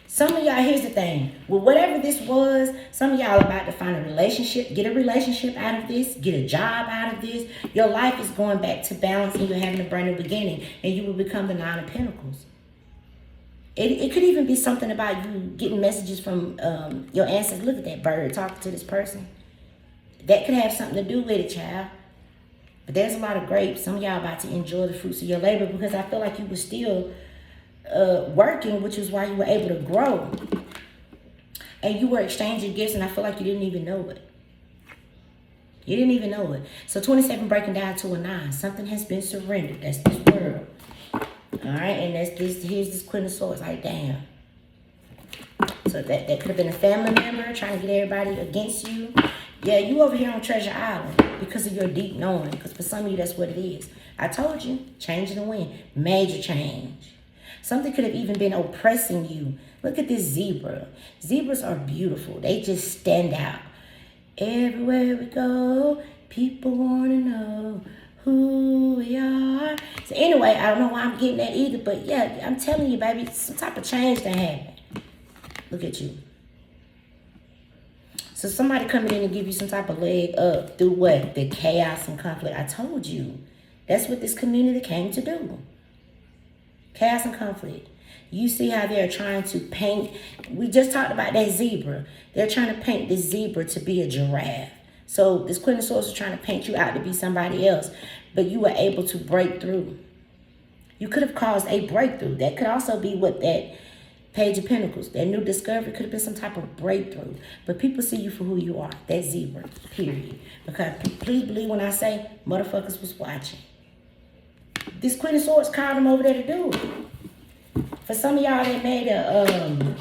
Some of y'all, here's the thing. Well, whatever this was, some of y'all about to find a relationship, get a relationship out of this, get a job out of this. Your life is going back to balance and you're having a brand new beginning and you will become the Nine of Pentacles. It could even be something about you getting messages from your ancestors. Look at that bird talking to this person. That could have something to do with it, child. But there's a lot of grapes. Some of y'all about to enjoy the fruits of your labor because I feel like you were still working, which is why you were able to grow. And you were exchanging gifts and I feel like you didn't even know it. You didn't even know it. So 27 breaking down to a 9. Something has been surrendered. That's this world. All right, and that's this. Here's this Queen of Swords. Like, damn. So that could have been a family member trying to get everybody against you. Yeah, you over here on Treasure Island because of your deep knowing. Because for some of you, that's what it is. I told you, change in the wind. Major change. Something could have even been oppressing you. Look at this zebra. Zebras are beautiful. They just stand out. Everywhere we go, people want to know who we are. So anyway, I don't know why I'm getting that either, but yeah, I'm telling you, baby, some type of change that happened. Look at you. So somebody coming in and give you some type of leg up through what? The chaos and conflict. I told you. That's what this community came to do. Chaos and conflict. You see how they're trying to paint. We just talked about that zebra. They're trying to paint this zebra to be a giraffe. So this Queen of Swords is trying to paint you out to be somebody else. But you were able to break through. You could have caused a breakthrough. That could also be what that Page of Pentacles, that new discovery could have been some type of breakthrough. But people see you for who you are. That zebra, period. Because please believe when I say motherfuckers was watching. This Queen of Swords called them over there to do it. For some of y'all that made a,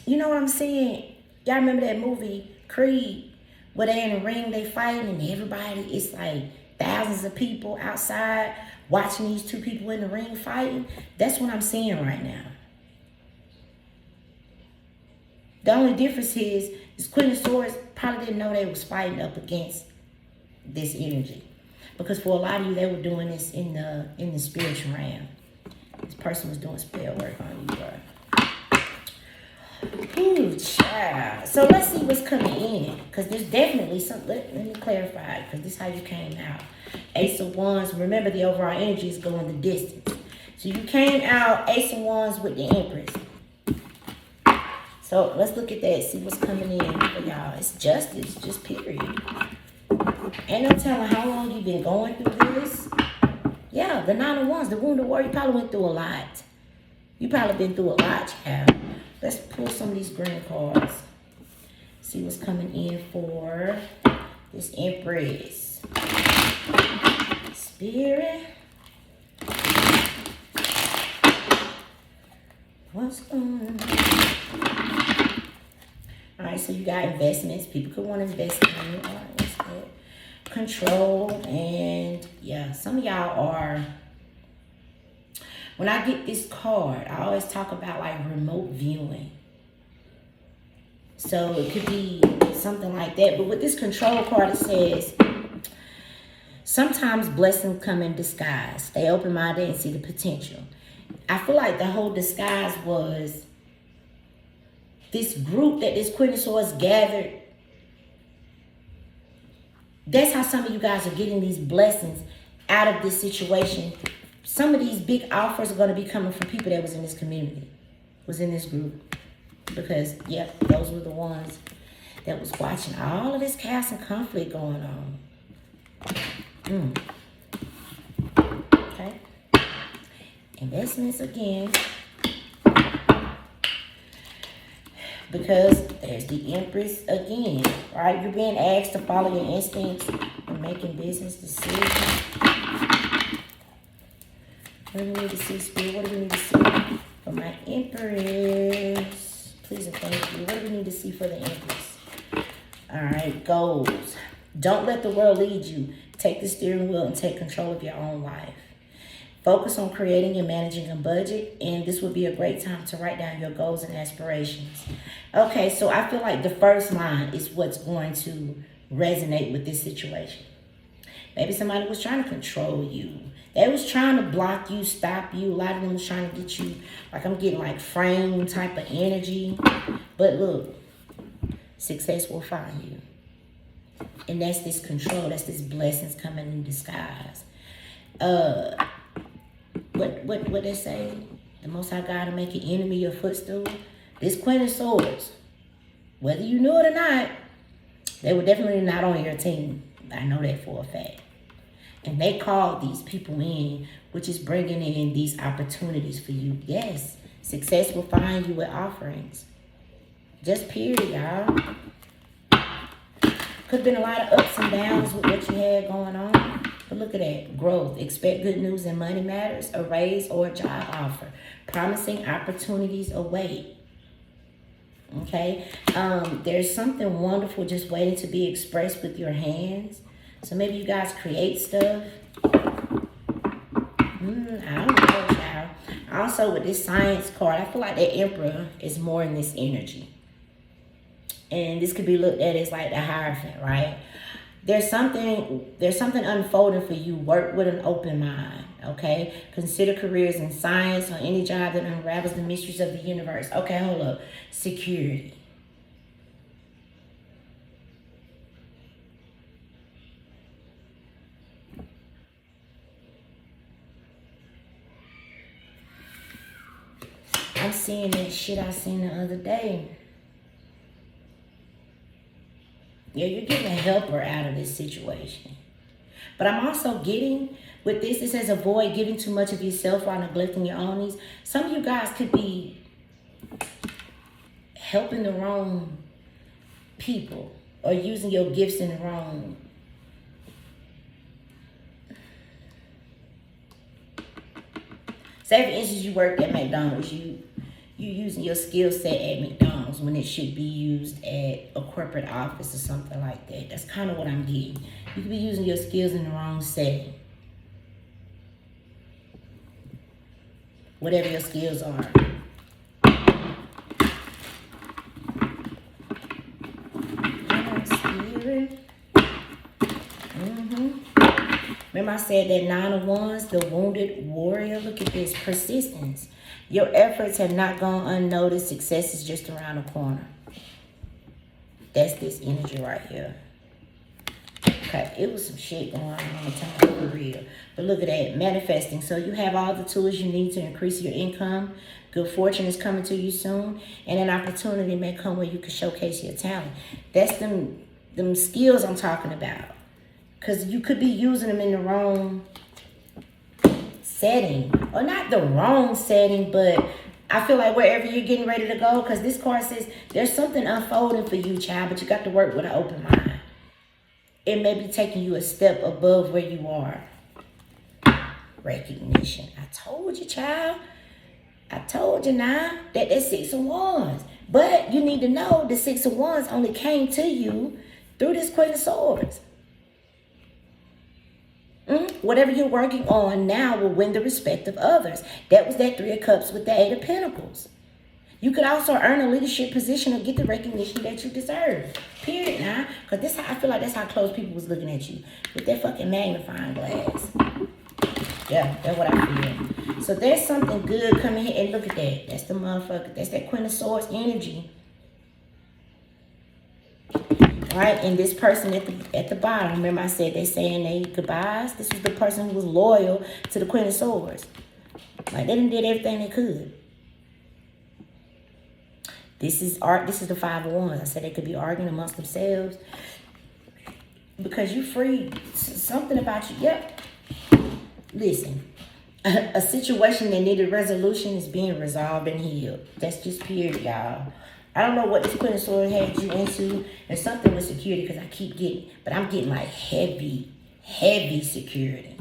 you know what I'm saying? Y'all remember that movie, Creed, where they in the ring, they fighting, and everybody, it's like thousands of people outside watching these two people in the ring fighting? That's what I'm seeing right now. The only difference is this Queen of Swords probably didn't know they was fighting up against this energy. Because for a lot of you, they were doing this in the spiritual realm. This person was doing spell work on you, bro. Ooh, child. So let's see what's coming in. Because there's definitely something. Let me clarify. Because this is how you came out. Ace of Wands. Remember, the overall energy is going the distance. So you came out Ace of Wands with the Empress. So let's look at that. See what's coming in for y'all. It's justice. Just period. Ain't no telling how long you've been going through this. Yeah, the Nine of Wands. The wounded warrior. You probably went through a lot. You probably been through a lot, child. Let's pull some of these green cards. See what's coming in for this Empress. Spirit. What's going on? Alright, so you got investments. People could want to invest in you. Alright, what's good? Control. And yeah, some of y'all are When I get this card, I always talk about like remote viewing. So it could be something like that. But with this control card, it says, sometimes blessings come in disguise. Stay open-minded and see the potential. I feel like the whole disguise was this group that this Queen of Swords gathered. That's how some of you guys are getting these blessings out of this situation. Some of these big offers are going to be coming from people that was in this community, was in this group. Because, yep, those were the ones that was watching all of this chaos and conflict going on. Okay. Investments again. Because there's the Empress again, right? You're being asked to follow your instincts and making business decisions. What do we need to see, Spirit? What do we need to see for my Empress? Please and thank you. What do we need to see for the Empress? All right, goals. Don't let the world lead you. Take the steering wheel and take control of your own life. Focus on creating and managing a budget, and this would be a great time to write down your goals and aspirations. Okay, so I feel like the first line is what's going to resonate with this situation. Maybe somebody was trying to control you. They was trying to block you, stop you. A lot of them was trying to get you, like I'm getting like frame type of energy. But look, success will find you. And that's this control. That's this blessings coming in disguise. What they say? The Most High God to make an enemy your footstool. This Queen of Swords, whether you knew it or not, they were definitely not on your team. I know that for a fact. And they called these people in, which is bringing in these opportunities for you. Yes, success will find you with offerings. Just period, y'all. Could have been a lot of ups and downs with what you had going on. But look at that. Growth. Expect good news in money matters, a raise or a job offer. Promising opportunities await. Okay? There's something wonderful just waiting to be expressed with your hands. So maybe you guys create stuff. I don't know, child. Also, with this science card, I feel like the Emperor is more in this energy. And this could be looked at as like the Hierophant, right? There's something unfolding for you. Work with an open mind, okay? Consider careers in science or any job that unravels the mysteries of the universe. Okay, hold up. Security. I'm seeing that shit I seen the other day. Yeah, you're getting a helper out of this situation. But I'm also getting, with this, it says avoid giving too much of yourself while neglecting your own needs. Some of you guys could be helping the wrong people or using your gifts in the wrong. Say for instance you work at McDonald's, you using your skill set at McDonald's when it should be used at a corporate office or something like that. That's kind of what I'm getting. You could be using your skills in the wrong setting. Whatever your skills are. Spirit. Remember I said that 9 of Wands, the wounded warrior. Look at this, persistence. Your efforts have not gone unnoticed. Success is just around the corner. That's this energy right here. Okay, it was some shit going on in time for real. But look at that, manifesting. So you have all the tools you need to increase your income. Good fortune is coming to you soon. And an opportunity may come where you can showcase your talent. That's them skills I'm talking about. Because you could be using them in the wrong setting. Or not the wrong setting, but I feel like wherever you're getting ready to go, because this card says there's something unfolding for you, child, but you got to work with an open mind. It may be taking you a step above where you are. Recognition. I told you, child. I told you now that that's 6 of Wands. But you need to know the 6 of Wands only came to you through this Queen of Swords. Whatever you're working on now will win the respect of others. That was that Three of Cups with the Eight of Pentacles. You could also earn a leadership position or get the recognition that you deserve. Period, now. Because this, I feel like that's how close people was looking at you. With that fucking magnifying glass. Yeah, that's what I feel. So there's something good coming here. And look at that. That's the motherfucker. That's that Queen of Swords energy. Right? And this person at the bottom. Remember I said they saying they goodbyes? This was the person who was loyal to the Queen of Swords. Like they done did everything they could. This is art. This is the Five of Wands. I said they could be arguing amongst themselves. Because you free. Something about you. Yep. Listen, a situation that needed resolution is being resolved and healed. That's just period, y'all. I don't know what this Queen of Swords had you into. There's something with security because I keep getting, but I'm getting like heavy security.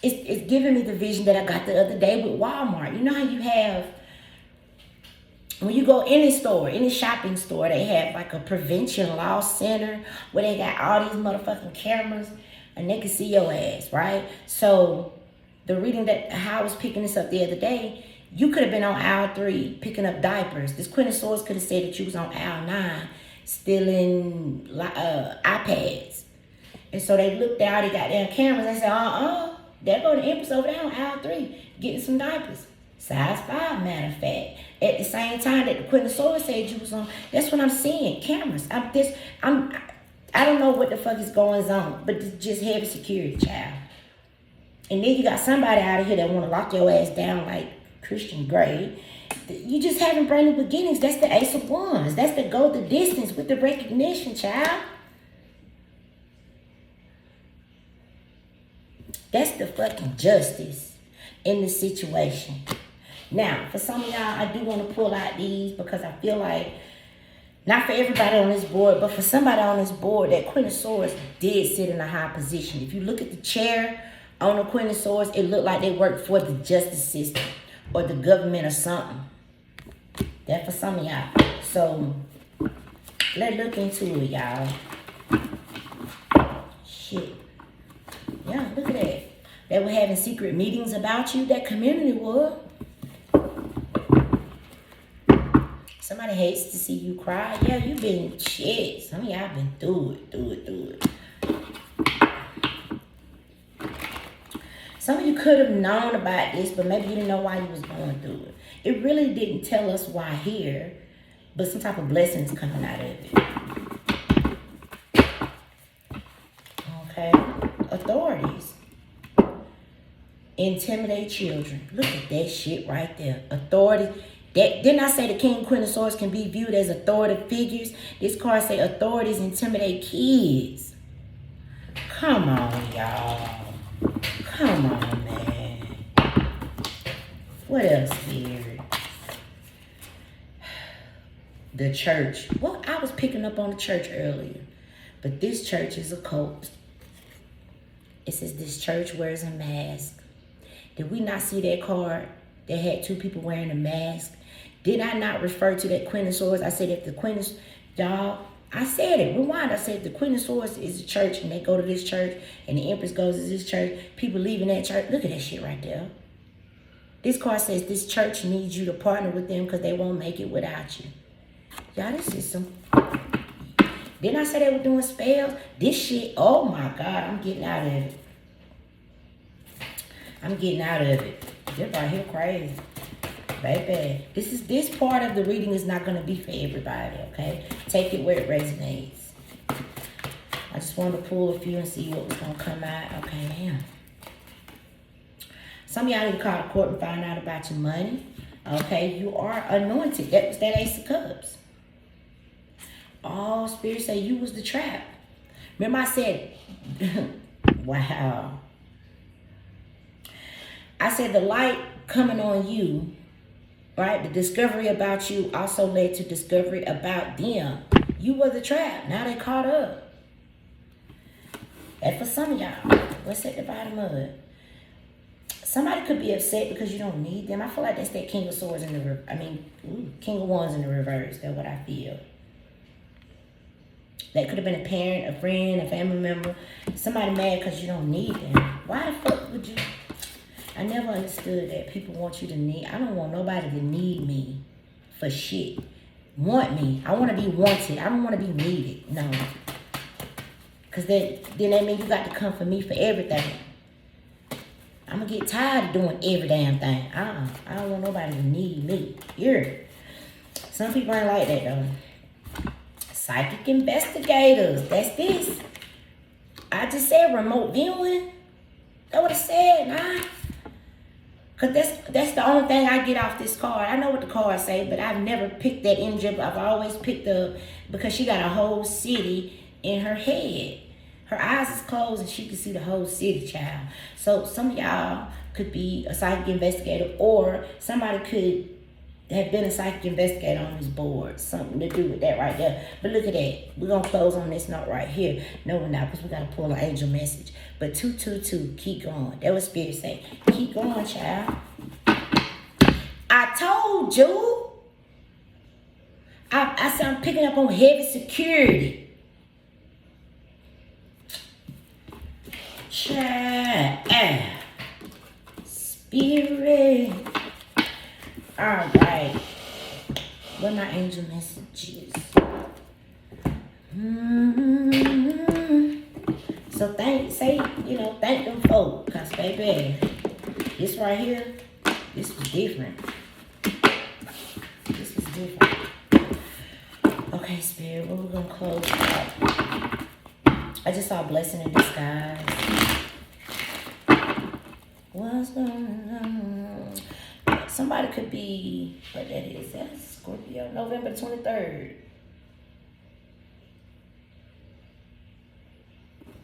It's giving me the vision that I got the other day with Walmart. You know how you have, when you go in a store, any shopping store, they have like a prevention law center where they got all these motherfucking cameras. And they can see your ass, right? So the reading that how I was picking this up the other day, you could have been on aisle 3 picking up diapers. This Queen of Swords could have said that you was on aisle 9 stealing iPads. And so they looked out, they got their cameras and said, there go the Empress over there on aisle 3 getting some diapers. Size 5, matter of fact. At the same time that the Queen of Swords said you was on, that's what I'm seeing, cameras. I don't know what the fuck is going on, but it's just heavy security, child. And then you got somebody out of here that want to lock your ass down like Christian Grey. You just having brand new beginnings. That's the Ace of Wands. That's the go the distance with the recognition, child. That's the fucking justice in the situation. Now, for some of y'all, I do want to pull out these because I feel like, not for everybody on this board, but for somebody on this board, that Queen of Swords did sit in a high position. If you look at the chair on the Queen of Swords, it looked like they worked for the justice system or the government or something. That for some of y'all. So, let's look into it, y'all. Shit. Yeah, look at that. They were having secret meetings about you. That community was. Somebody hates to see you cry. Yeah, you've been shit. Some of y'all been through it. Some of you could have known about this, but maybe you didn't know why you was going through it. It really didn't tell us why here, but some type of blessings coming out of it. Okay. Authorities. Intimidate children. Look at that shit right there. Authorities. Didn't I say the King and Queen of Swords can be viewed as authoritative figures? This card say authorities intimidate kids. Come on, y'all. Come on, man. What else here? The church. Well, I was picking up on the church earlier. But this church is a cult. It says this church wears a mask. Did we not see that card that had 2 people wearing a mask? Did I not refer to that Queen of Swords? I said if the Queen of... Y'all, I said it. Rewind. I said if the Queen of Swords is a church and they go to this church and the Empress goes to this church, people leaving that church. Look at that shit right there. This card says this church needs you to partner with them because they won't make it without you. Y'all, this is some... Didn't I say they were doing spells? This shit, oh my God, I'm getting out of it. I'm getting out of it. This right here crazy. Baby, this part of the reading is not going to be for everybody, okay? Take it where it resonates. I just wanted to pull a few and see what was going to come out. Okay, damn. Some of y'all need to call the court and find out about your money. Okay, you are anointed. That was that Ace of Cups. All Spirit say you was the trap. Remember I said, wow. I said the light coming on you, right? The discovery about you also led to discovery about them. You were the trap. Now they caught up. And for some of y'all, what's at the bottom of it? Somebody could be upset because you don't need them. I feel like that's that King of Swords in the King of Wands in the reverse. That's what I feel. That could have been a parent, a friend, a family member. Somebody mad because you don't need them. Why the fuck would you? I never understood that people want you to need. I don't want nobody to need me for shit. Want me. I want to be wanted. I don't want to be needed. No. Because then that means you got to come for me for everything. I'm going to get tired of doing every damn thing. I don't want nobody to need me. Here. Some people ain't like that though. Psychic investigators. That's this. I just said remote viewing. That's what I said, nah. Cause that's the only thing I get off this card. I know what the cards say, but I've never picked that energy up. I've always picked up because she got a whole city in her head. Her eyes is closed and she can see the whole city, child. So some of y'all could be a psychic investigator, or somebody could have been a psychic investigator on this board. Something to do with that right there. But look at that. We're going to close on this note right here. No, we're not, because we got to pull an angel message. But 222, keep going. That was Spirit saying. Keep going, child. I told you. I said I'm picking up on heavy security. Child. Spirit. All right. What my angel messages? So thank them folk, cause baby, this right here, this was different. This was different. Okay, Spirit, what we're gonna close out? I just saw a blessing in disguise. What's going on? Somebody could be, what that is, that's Scorpio, November 23rd.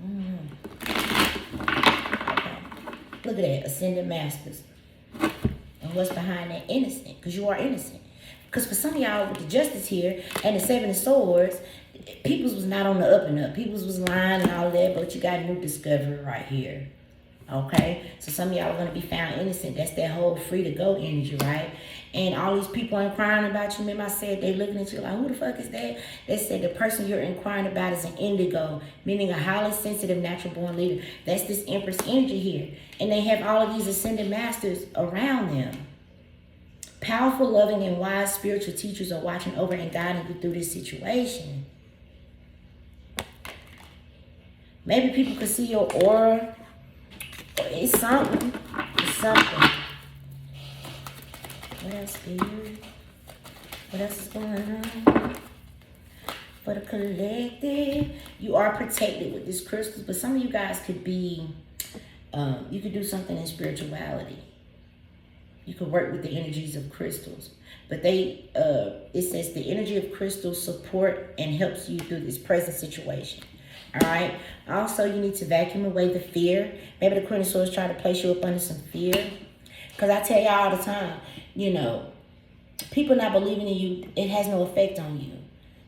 Okay. Look at that, Ascended Masters. And what's behind that? Innocent, because you are innocent. Because for some of y'all with the Justice here and the Seven of Swords, people's was not on the up and up. People's was lying and all that, but you got a new discovery right here. Okay, so some of y'all are going to be found innocent. That's that whole free to go energy, right? And all these people inquiring about you. Remember I said they looking at you like, who the fuck is that? They said the person you're inquiring about is an indigo, meaning a highly sensitive natural born leader. That's this empress energy here. And they have all of these ascended masters around them. Powerful, loving, and wise spiritual teachers are watching over and guiding you through this situation. Maybe people could see your aura. It's something. It's something. What else, Spirit? What else is going on? For the collective, you are protected with these crystals, but some of you guys could be, you could do something in spirituality. You could work with the energies of crystals. But they, it says the energy of crystals support and helps you through this present situation. All right. Also, you need to vacuum away the fear. Maybe the Queen of Swords try to place you up under some fear. Because I tell y'all all the time, you know, people not believing in you, it has no effect on you.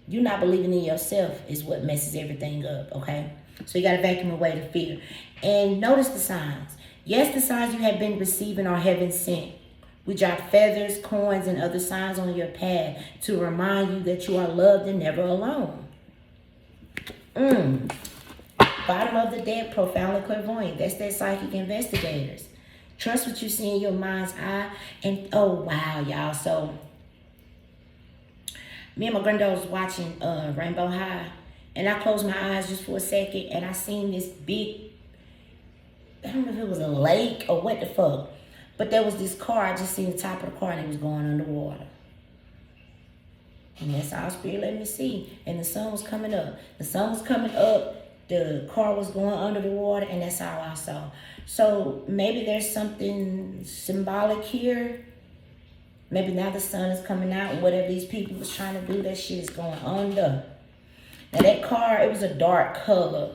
You not believing in yourself is what messes everything up, okay? So you got to vacuum away the fear. And notice the signs. Yes, the signs you have been receiving are heaven sent. We drop feathers, coins, and other signs on your path to remind you that you are loved and never alone. Bottom of the deck, profoundly clairvoyant. That's their psychic investigators. Trust what you see in your mind's eye. And oh wow, y'all. So me and my granddaughter was watching Rainbow High, and I closed my eyes just for a second, and I seen this big, I don't know if it was a lake or what the fuck, but there was this car. I just seen the top of the car and it was going underwater. And that's all Spirit let me see. And the sun was coming up. The sun was coming up. The car was going under the water. And that's all I saw. So maybe there's something symbolic here. Maybe now the sun is coming out. And whatever these people was trying to do, that shit is going under. Now that car, it was a dark color.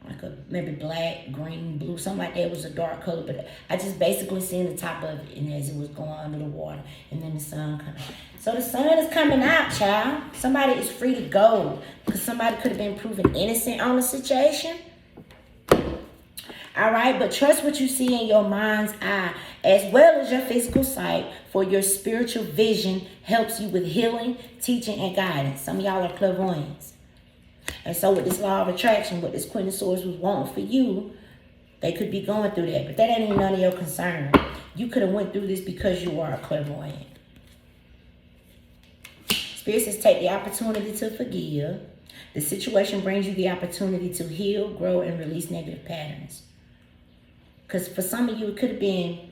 Like a maybe black, green, blue, something like that. It was a dark color, but I just basically seen the top of it, and as it was going under the water, and then the sun coming. So the sun is coming out, child. Somebody is free to go, because somebody could have been proven innocent on the situation. All right, but trust what you see in your mind's eye, as well as your physical sight, for your spiritual vision helps you with healing, teaching, and guidance. Some of y'all are clairvoyants. And so with this law of attraction, what this Queen of Swords was wanting for you, they could be going through that. But that ain't even none of your concern. You could have went through this because you are a clairvoyant. Spirit says take the opportunity to forgive. The situation brings you the opportunity to heal, grow, and release negative patterns. Because for some of you, it could have been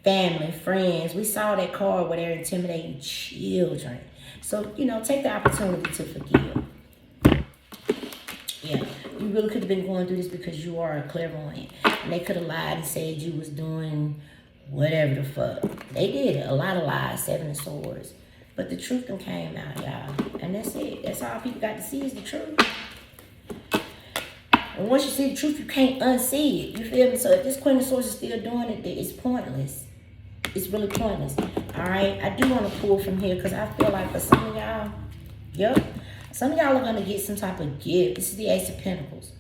family, friends. We saw that card where they're intimidating children. So, you know, take the opportunity to forgive. Yeah, you really could have been going through this because you are a clairvoyant. And they could have lied and said you was doing whatever the fuck. They did a lot of lies, 7 of Swords. But the truth done came out, y'all. And that's it. That's all people got to see is the truth. And once you see the truth, you can't unsee it. You feel me? So if this Queen of Swords is still doing it, it's pointless. It's really pointless. Alright? I do want to pull from here because I feel like for some of y'all, yep, some of y'all are going to get some type of gift. This is the Ace of Pentacles.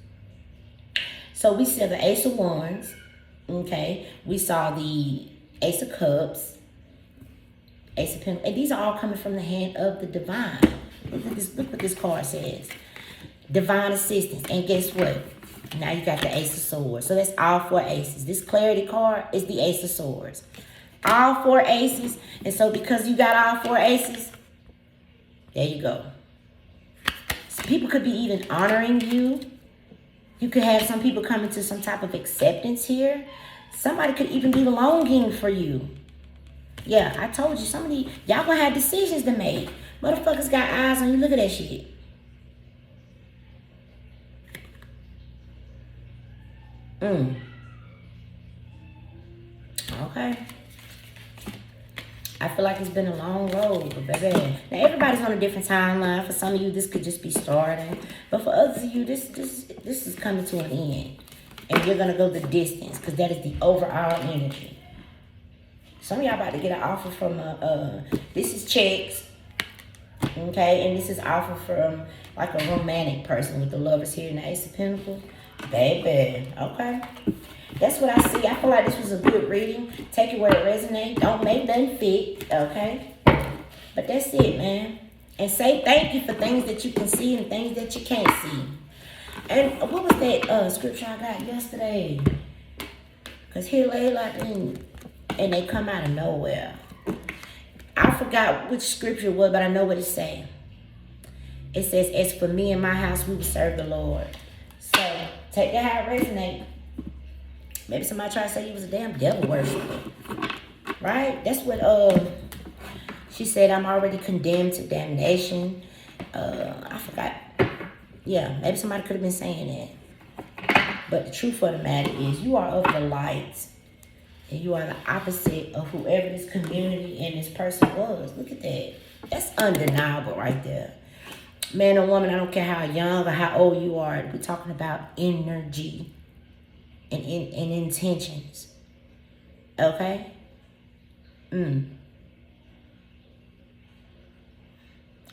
So we saw the Ace of Wands. Okay? We saw the Ace of Cups. Ace of Pentacles. And these are all coming from the hand of the divine. Look at this. Look what this card says. Divine assistance. And guess what? Now you got the Ace of Swords. So that's all 4 aces. This clarity card is the Ace of Swords. All 4 aces. And so because you got all 4 aces, there you go. So people could be even honoring you. You could have some people coming to some type of acceptance here. Somebody could even be longing for you. Yeah, I told you, some of y'all gonna have decisions to make. Motherfuckers got eyes on you. Look at that shit. Okay. I feel like it's been a long road, but baby. Now everybody's on a different timeline. For some of you, this could just be starting. But for others of you, this is coming to an end. And you're gonna go the distance, because that is the overall energy. Some of y'all about to get an offer from this is checks, okay, and this is offer from like a romantic person with the Lovers here in the Ace of Pentacles, baby. Okay, that's what I see. I feel like this was a good reading. Take it where it resonates. Don't make nothing fit, okay? But that's it, man. And say thank you for things that you can see and things that you can't see. And what was that scripture I got yesterday? Because here lay like and they come out of nowhere. I forgot which scripture it was, but I know what it's saying. It says, as for me and my house, we will serve the Lord. So, take that how it resonates. Maybe somebody tried to say you was a damn devil worshiper. Right? That's what she said, I'm already condemned to damnation. I forgot. Yeah, maybe somebody could have been saying that. But the truth of the matter is, you are of the light. And you are the opposite of whoever this community and this person was. Look at that. That's undeniable right there. Man or woman, I don't care how young or how old you are. We're talking about energy and intentions. Okay? All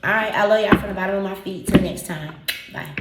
right, I love y'all from the bottom of my feet. Till next time. Bye.